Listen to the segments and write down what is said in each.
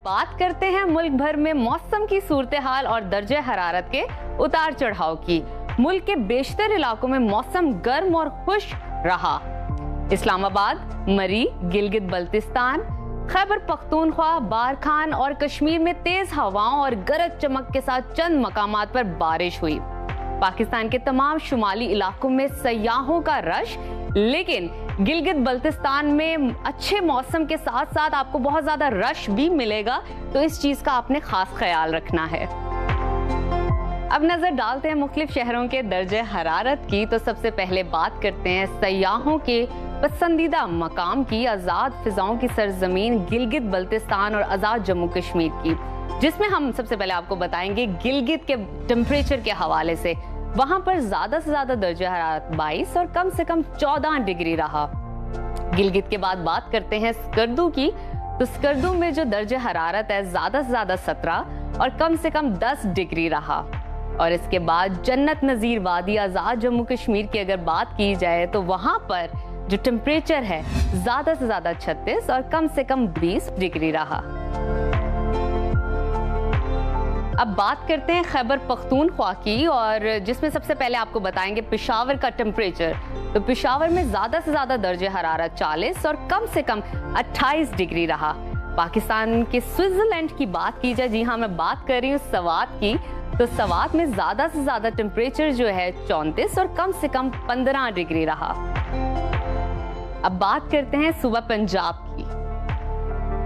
बात करते हैं मुल्क भर में मौसम की सूरत हाल और दर्जे हरारत के उतार चढ़ाव की। मुल्क के बेशतर इलाकों में मौसम गर्म और खुश रहा। इस्लामाबाद, मरी, गिलगित बल्तिस्तान, खैबर पख्तूनख्वा, बारखान और कश्मीर में तेज हवाओं और गरज चमक के साथ चंद मकामात पर बारिश हुई। पाकिस्तान के तमाम शुमाली इलाकों में सयाहों का रश, लेकिन गिलगित बल्तिस्तान में अच्छे मौसम के साथ साथ आपको बहुत ज्यादा रश भी मिलेगा, तो इस चीज का आपने खास ख्याल रखना है। अब नजर डालते हैं मुख्तलिफ शहरों के दर्जे हरारत की। तो सबसे पहले बात करते हैं सयाहों के पसंदीदा मकाम की, आजाद फिजाओं की सरजमीन गिलगित बल्तिस्तान और आजाद जम्मू कश्मीर की, जिसमें हम सबसे पहले आपको बताएंगे गिलगित के टेम्परेचर के हवाले से। वहां पर ज्यादा से ज्यादा दर्जा हरारत 22 और कम से कम 14 डिग्री रहा। गिलगित के बाद बात करते हैं स्कर्दू की। तो स्कर्दू में जो दर्जा हरारत है ज्यादा से ज्यादा 17 और कम से कम 10 डिग्री रहा। और इसके बाद जन्नत नजीर वादी आजाद जम्मू कश्मीर की अगर बात की जाए तो वहां पर जो टेम्परेचर है ज्यादा से ज्यादा 36 और कम से कम 20 डिग्री रहा। अब बात करते हैं खैबर पख्तूनख्वा की, और जिसमें सबसे पहले आपको बताएंगे पेशावर का टेम्परेचर। तो पेशावर में ज्यादा से ज्यादा दर्जे हरारत 40 और कम से कम 28 डिग्री रहा। पाकिस्तान के स्विट्जरलैंड की बात की जाए, जी हाँ मैं बात कर रही हूँ सवात की, तो सवात में ज्यादा से ज्यादा टेम्परेचर जो है 34 और कम से कम 15 डिग्री रहा। अब बात करते हैं सूबा पंजाब की।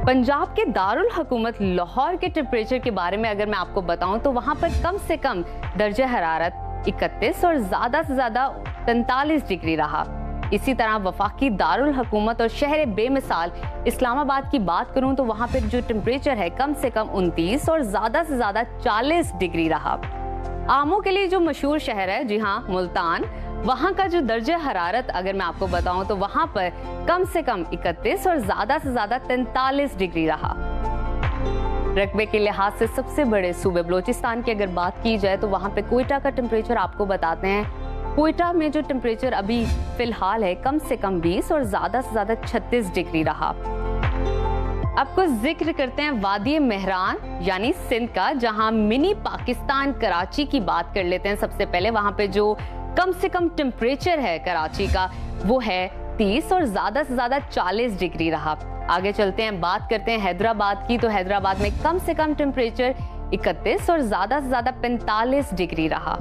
पंजाब के दारुल हुकूमत लाहौर के टेम्परेचर के बारे में अगर मैं आपको बताऊं तो वहां पर कम से कम दर्जा हरारत 31 और ज्यादा से ज्यादा 43 डिग्री रहा। इसी तरह वफाकी दारुल हुकूमत और शहर बेमिसाल इस्लामाबाद की बात करूं तो वहां पर जो टेम्परेचर है कम से कम 29 और ज्यादा से ज्यादा 40 डिग्री रहा। आमों के लिए जो मशहूर शहर है, जी हाँ मुल्तान, वहां का जो दर्जा हरारत अगर मैं आपको बताऊं तो वहां पर कम से कम 31 और ज्यादा से ज्यादा 43 डिग्री रहा। रकबे के लिहाज से सबसे बड़े सूबे बलोचिस्तान की अगर बात की जाए तो वहां पे कोयटा का टेम्परेचर आपको बताते हैं। कोयटा में जो टेम्परेचर अभी फिलहाल है कम से कम 20 और ज्यादा से ज्यादा 36 डिग्री रहा। अब कुछ जिक्र करते हैं वादी मेहरान यानी सिंध का, जहां मिनी पाकिस्तान कराची की बात कर लेते हैं। सबसे पहले वहां पे जो कम से कम टेम्परेचर है कराची का वो है 30 और ज्यादा से ज्यादा 40 डिग्री रहा। आगे चलते हैं, बात करते हैं हैदराबाद की। तो हैदराबाद में कम से कम टेम्परेचर 31 और ज्यादा से ज्यादा 45 डिग्री रहा।